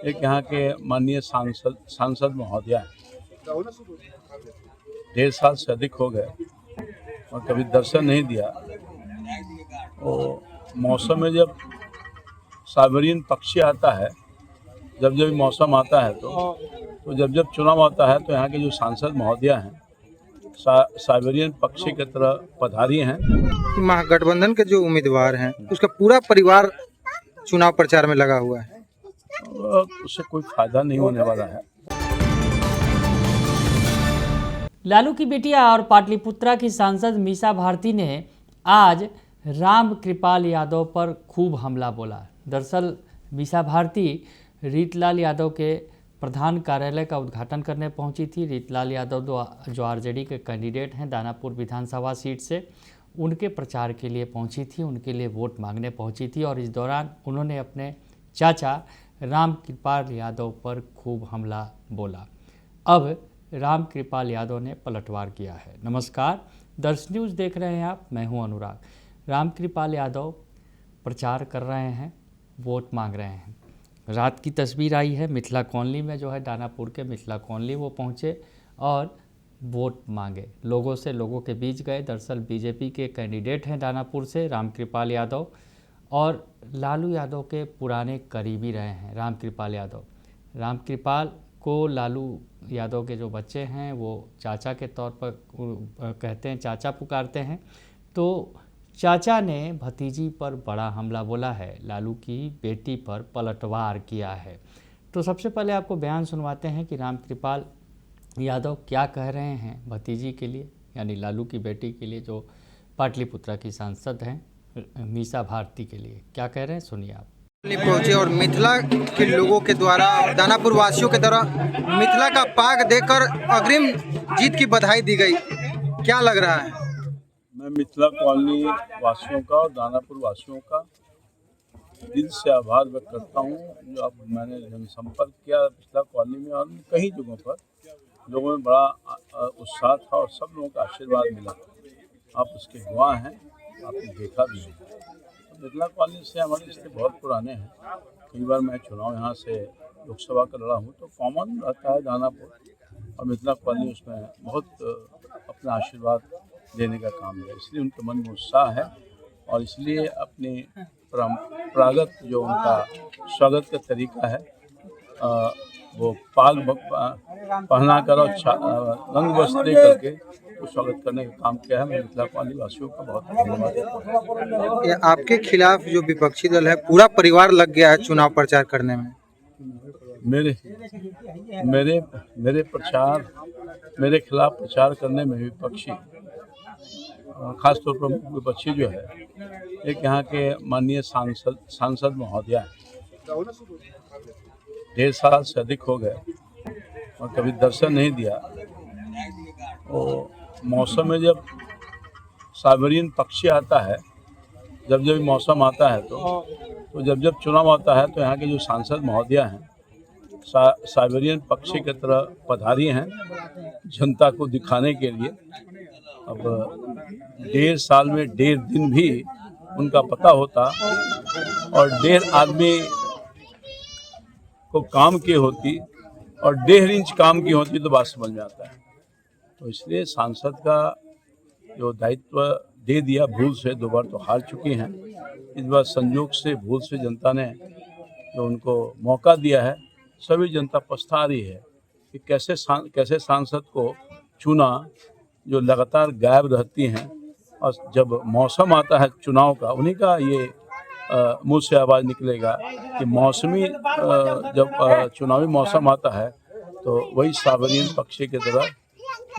एक यहाँ के माननीय सांसद महोदया हैं, 1.5 साल से अधिक हो गए और कभी दर्शन नहीं दिया। और मौसम में जब साइबेरियन पक्षी आता है, जब जब मौसम आता है तो जब चुनाव आता है तो यहाँ के जो सांसद महोदया हैं साइबेरियन पक्षी की तरह पधारी हैं। महागठबंधन के जो उम्मीदवार हैं उसका पूरा परिवार चुनाव प्रचार में लगा हुआ है, उससे कोई फायदा नहीं होने वाला है। लालू की बेटिया और पाटलिपुत्रा की सांसद मीसा भारती ने आज राम कृपाल यादव पर खूब हमला बोला। दरअसल मीसा भारती रीतलाल यादव के प्रधान कार्यालय का उद्घाटन करने पहुंची थी। रीतलाल यादव जो आरजेडी के कैंडिडेट हैं दानापुर विधानसभा सीट से, उनके प्रचार के लिए पहुंची थी, उनके लिए वोट मांगने पहुंची थी और इस दौरान उन्होंने अपने चाचा राम कृपाल यादव पर खूब हमला बोला। अब राम कृपाल यादव ने पलटवार किया है। नमस्कार, दर्श न्यूज़ देख रहे हैं आप, मैं हूं अनुराग। राम कृपाल यादव प्रचार कर रहे हैं, वोट मांग रहे हैं। रात की तस्वीर आई है मिथिला कॉलोनी में, जो है दानापुर के मिथिला कॉलोनी वो पहुंचे और वोट मांगे, लोगों के बीच गए। दरअसल बीजेपी के कैंडिडेट हैं दानापुर से राम कृपाल यादव और लालू यादव के पुराने करीबी रहे हैं राम कृपाल यादव। राम कृपाल को लालू यादव के जो बच्चे हैं वो चाचा के तौर पर कहते हैं, चाचा पुकारते हैं। तो चाचा ने भतीजी पर बड़ा हमला बोला है, लालू की बेटी पर पलटवार किया है। तो सबसे पहले आपको बयान सुनवाते हैं कि राम कृपाल यादव क्या कह रहे हैं भतीजी के लिए, यानी लालू की बेटी के लिए, जो पाटलिपुत्रा की सांसद हैं मीसा भारती के लिए क्या कह रहे हैं, सुनिए आप। पहुंचे और मिथिला के लोगों के द्वारा, दानापुर वासियों के द्वारा मिथिला का पाग देकर अग्रिम जीत की बधाई दी गई, क्या लग रहा है? मैं मिथिला कॉलोनी वासियों का और दानापुर वासियों का दिल से आभार व्यक्त करता हूँ। जो अब मैंने जनसंपर्क किया मिथिला कॉलोनी में और कई जगहों पर, लोगों में बड़ा उत्साह था और सब लोगों का आशीर्वाद मिला। आप उसके गवाह हैं, आपने देखा भी है। मिथिला कॉलोनी से हमारे रिश्ते बहुत पुराने हैं। कई बार मैं चुनाव यहाँ से लोकसभा का लड़ा हूँ, तो कॉमन रहता है दानापुर और मिथिला कॉलोनी उसमें बहुत अपना आशीर्वाद देने का काम है। इसलिए उनके मन में उत्साह है और इसलिए अपने परंपरागत जो उनका स्वागत का तरीका है, वो पाग पहना कर और रंग वस्त्र दे करके तो स्वागत करने का काम किया है। मैं मिथिला कॉलोनी वासियों का बहुत धन्यवाद देता हूँ। आपके खिलाफ जो विपक्षी दल है पूरा परिवार लग गया है चुनाव प्रचार करने में। मेरे खिलाफ प्रचार करने में विपक्षी, खासतौर पर विपक्षी जो है, एक यहाँ के माननीय सांसद महोदया हैं, 1.5 साल से अधिक हो गए और कभी दर्शन नहीं दिया। और मौसम में जब साइबेरियन पक्षी आता है, जब मौसम आता है तो जब चुनाव आता है तो यहाँ के जो सांसद महोदया हैं साइबेरियन पक्षी की तरह पधारी हैं जनता को दिखाने के लिए। अब 1.5 साल में 1.5 दिन भी उनका पता होता और 1.5 आदमी को काम की होती और 1.5 इंच काम की होती तो बात समझ में आता है। तो इसलिए सांसद का जो दायित्व दे दिया, भूल से 2 बार तो हार चुकी हैं, इस बार संयोग से भूल से जनता ने जो उनको मौका दिया है, सभी जनता पछता रही है कि कैसे सांसद को चुना जो लगातार गायब रहती हैं और जब मौसम आता है चुनाव का, उन्हीं का ये मुँह से आवाज़ निकलेगा कि मौसमी जब चुनावी मौसम आता है तो वही साइबेरियन पक्षी की तरह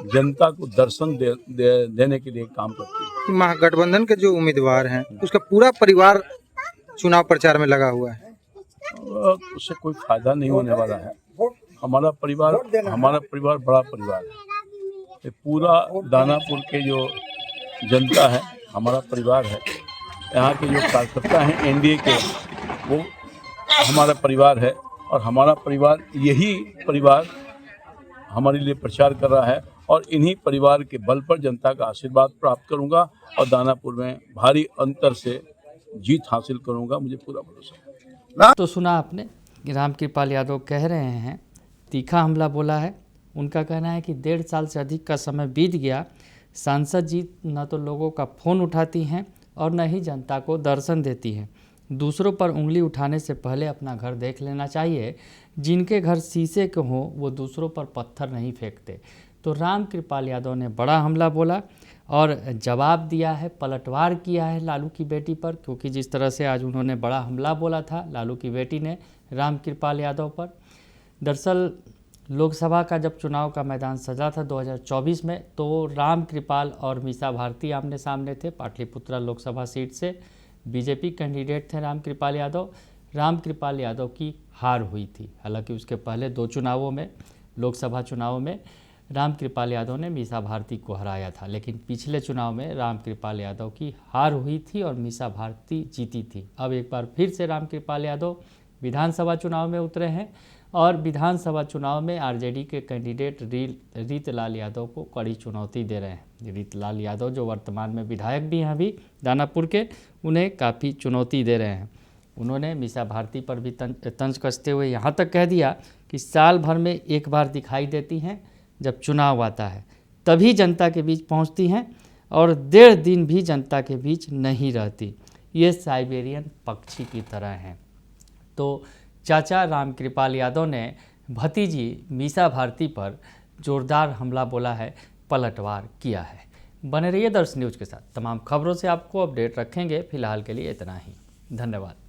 जनता को दर्शन देने के लिए काम करती है। महागठबंधन के जो उम्मीदवार हैं उसका पूरा परिवार चुनाव प्रचार में लगा हुआ है, उससे कोई फायदा नहीं होने वाला है। हमारा परिवार बड़ा परिवार है। ये पूरा दानापुर के जो जनता है हमारा परिवार है। यहाँ के जो कार्यकर्ता हैं एनडीए के, वो हमारा परिवार है और हमारा परिवार, यही परिवार हमारे लिए प्रचार कर रहा है और इन्हीं परिवार के बल पर जनता का आशीर्वाद प्राप्त करूंगा और दानापुर में भारी अंतर से जीत हासिल करूंगा, मुझे पूरा भरोसा है। तो सुना आपने रामकृपाल यादव कह रहे हैं, तीखा हमला बोला है। उनका कहना है कि 1.5 साल से अधिक का समय बीत गया, सांसद जी न तो लोगों का फ़ोन उठाती हैं और न ही जनता को दर्शन देती हैं। दूसरों पर उंगली उठाने से पहले अपना घर देख लेना चाहिए। जिनके घर शीशे के हों वो दूसरों पर पत्थर नहीं फेंकते। तो रामकृपाल यादव ने बड़ा हमला बोला और जवाब दिया है, पलटवार किया है लालू की बेटी पर, क्योंकि जिस तरह से आज उन्होंने बड़ा हमला बोला था लालू की बेटी ने रामकृपाल यादव पर। दरअसल लोकसभा का जब चुनाव का मैदान सजा था 2024 में, तो रामकृपाल और मीसा भारती आमने सामने थे पाटलिपुत्रा लोकसभा सीट से। बीजेपी कैंडिडेट थे रामकृपाल यादव। रामकृपाल यादव की हार हुई थी। हालांकि उसके पहले 2 चुनावों में, लोकसभा चुनावों में रामकृपाल यादव ने मीसा भारती को हराया था, लेकिन पिछले चुनाव में रामकृपाल यादव की हार हुई थी और मीसा भारती जीती थी। अब एक बार फिर से रामकृपाल यादव विधानसभा चुनाव में उतरे हैं और विधानसभा चुनाव में आरजेडी के कैंडिडेट रीतलाल यादव को कड़ी चुनौती दे रहे हैं। रीतलाल यादव जो वर्तमान में विधायक भी हैं अभी दानापुर के, उन्हें काफ़ी चुनौती दे रहे हैं। उन्होंने मीसा भारती पर भी तंज कसते हुए यहाँ तक कह दिया कि साल भर में एक बार दिखाई देती हैं, जब चुनाव आता है तभी जनता के बीच पहुँचती हैं और 1.5 दिन भी जनता के बीच नहीं रहती। ये साइबेरियन पक्षी की तरह हैं। तो चाचा रामकृपाल यादव ने भतीजी मीसा भारती पर जोरदार हमला बोला है, पलटवार किया है। बने रहिए दर्शन न्यूज़ के साथ। तमाम खबरों से आपको अपडेट रखेंगे। फिलहाल के लिए इतना ही। धन्यवाद।